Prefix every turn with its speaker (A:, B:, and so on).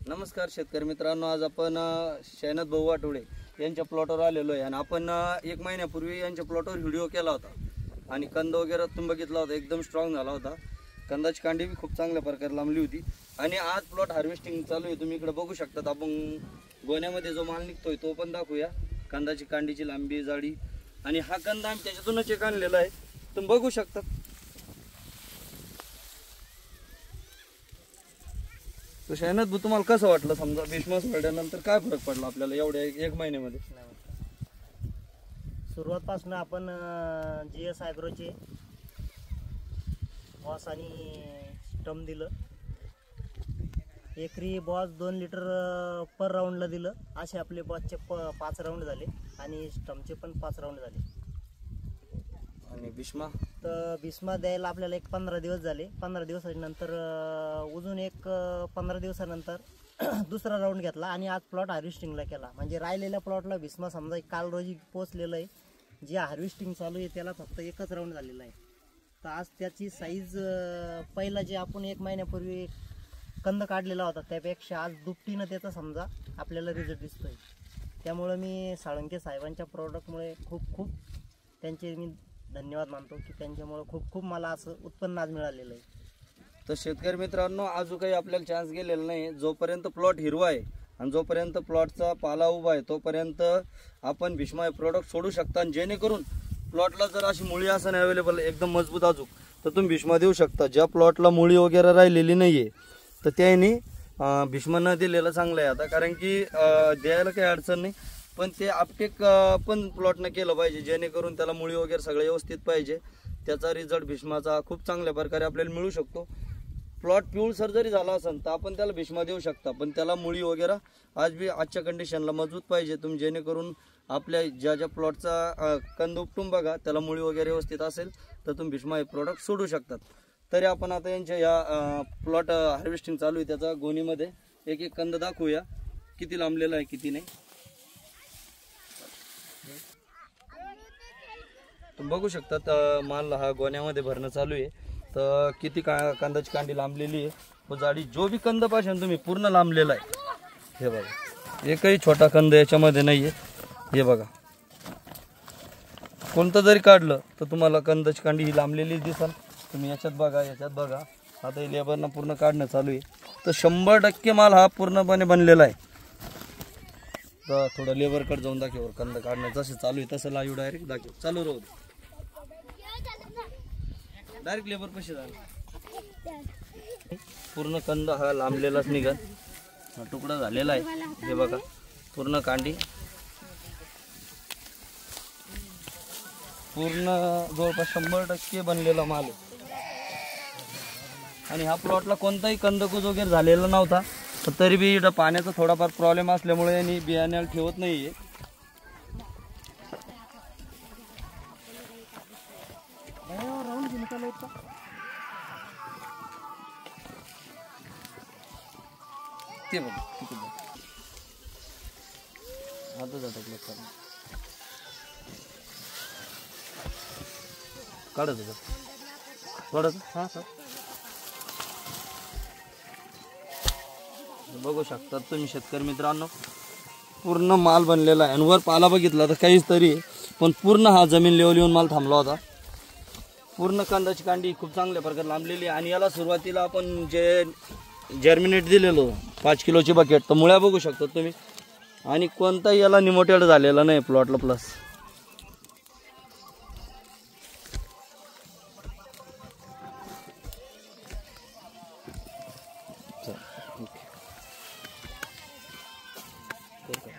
A: नमस्कार शेतकरी मित्रांनो, आज आपण शैनात भाऊ आठवडे यांच्या प्लॉटवर आलेलो आहे आणि आपण 1 महिन्यापूर्वी यांच्या प्लॉटवर व्हिडिओ केला होता आणि कंद वगैरे तुम्ही बघितला होता, एकदम स्ट्रॉंग झाला होता। कंदाची कांडी भी खूप चांगल्या प्रकारे लांबली होती आणि आज प्लॉट हार्वेस्टिंग चालू आहे। तुम्ही इकडे बघू शकता, आपण गोण्यामध्ये जो माल निघतोय तो पण दाखवूया। कंदाची कांडीची लांबी, जाडी आणि हा कंद आम्ही त्याच्यातूनच एक आणलेला आहे, तुम्ही बघू शकता। तो शैनात भाऊ, तुम्हाला कसं वाटलं? समजा भीष्म सोडल्यानंतर काय फरक पडला आपल्याला एवढ्या 1 महिन्यामध्ये?
B: सुरुवातपासून आपण GS ॲग्रोचे बॉस आणि स्टम दिलं। एकरी बॉस 2 लिटर पर राऊंडला दिलं। असे आपले बॉसचे 5 राऊंड झाले आणि स्टमचे पण 5 राऊंड झाले।
A: आणि भीष्मा
B: तर भीष्मा द्यायला आपल्याला 15 दिवस झाले। 15 दिवसानंतर अजून 15 दिवसानंतर दुसरा राऊंड घेतला आणि आज प्लॉट हार्वेस्टिंगला केला। म्हणजे राहिलेल्या प्लॉटला भीष्मा समजा काल रोजी पोचलेलं आहे, जे हार्वेस्टिंग चालू आहे त्याला फक्त 1च राऊंड झालेला आहे। तर आज त्याची साईज पहिला जे आपण 1 महिन्यापूर्वी कंद काढलेला होता त्यापेक्षा आज दुपटीनं त्याचा समजा आपल्याला रिझल्ट दिसतोय। त्यामुळे मी साळुंखे साहेबांच्या प्रोडक्टमुळे खूप त्यांचे मी धन्यवाद मानतो की त्यांच्यामुळे खूप मला असं उत्पन्न आज मिळालेलं आहे।
A: तर शेतकरी मित्रांनो, अजून काही आपल्याला चान्स गेलेला नाही। जोपर्यंत प्लॉट हिरवा आहे आणि जोपर्यंत प्लॉटचा पाला उभा आहे तोपर्यंत आपण भीष्मा हे प्रोडक्ट सोडू शकता आणि जेणेकरून प्लॉटला जर अशी मुळी असं अवेलेबल एकदम मजबूत अजूक तर तुम्ही भीष्मा देऊ शकता। ज्या प्लॉटला मुळी वगैरे राहिलेली नाहीये तर त्याने भीष्मा न दिलेलं चांगलं आहे आता, कारण की द्यायला काही अडचण नाही, पण ते अपटेक पण प्लॉटनं केलं पाहिजे जेणेकरून त्याला मुळी वगैरे सगळं व्यवस्थित पाहिजे। त्याचा रिझल्ट भीष्माचा खूप चांगल्या प्रकारे आपल्याला मिळू शकतो। प्लॉट पिवळसर जरी झाला असेल तर आपण त्याला भीष्मा देऊ शकता, पण त्याला मुळी वगैरे आजच्या कंडिशनला मजबूत पाहिजे तुम्ही, जेणेकरून आपल्या ज्या प्लॉटचा कंद उपटून बघा त्याला मुळी वगैरे व्यवस्थित असेल तर तुम्ही भीष्मा हे प्रोडक्ट सोडू शकतात। तरी आपण आता यांच्या या प्लॉट हार्वेस्टिंग चालू आहे त्याचा गोणीमध्ये एक कंद दाखवूया, किती लांबलेला आहे किती नाही। तुम्ही बघू शकतात माल हा गोण्यामध्ये भरणं चालू आहे। तर किती कंदाची कांडी लांबलेली आहे, व जाडी जो भी कंद पाहिजे तुम्ही पूर्ण लांबलेला आहे। हे बघा, एकही छोटा कंद याच्यामध्ये नाहीये। हे बघा, कोणतं जरी काढलं तर तुम्हाला कंदाची कांडी ही लांबलेली दिसल। तुम्ही याच्यात बघा, आता हे लेबरनं पूर्ण काढणं चालू आहे। तर 100% माल हा पूर्णपणे बनलेला आहे। तर थोडं लेबरकडे जाऊन दाखव, कंद काढणं जसं चालू आहे तसं लाईव्ह डायरेक्ट दाखव, चालू राहू दे। डायरेक्ट लेबर कशी झाला, पूर्ण कंद हा लांबलेलाच निघत, हा तुकडा झालेला आहे। हे बघा, पूर्ण कांडी पूर्ण जवळपास 100% बनलेला माल आहे। आणि ह्या प्लॉटला कोणताही कंदकूज वगैरे झालेला नव्हता, तरी बी इथं पाण्याचा थोडाफार प्रॉब्लेम असल्यामुळे यांनी बियाण्याला ठेवत नाहीये। ते बघ किती आता झटकलं काढत काढत हां सर, बघू शकता तुम्ही शेतकरी मित्रांनो, पूर्ण माल बनलेला आहे। आणि वर पाला बघितला तर काहीच तरी, पण पूर्ण हा जमीन लेवल येऊन माल थांबला होता। पूर्ण कंदाची कांडी खूप चांगल्या प्रकारे लांबलेली आहे। आणि याला सुरुवातीला आपण जे जर्मिनेट दिलेलो 5 किलोची बकेट, तर मुळ्या बघू शकता तुम्ही, आणि कोणताही याला निमोटेड झालेला नाही प्लॉटला प्लस। ओके,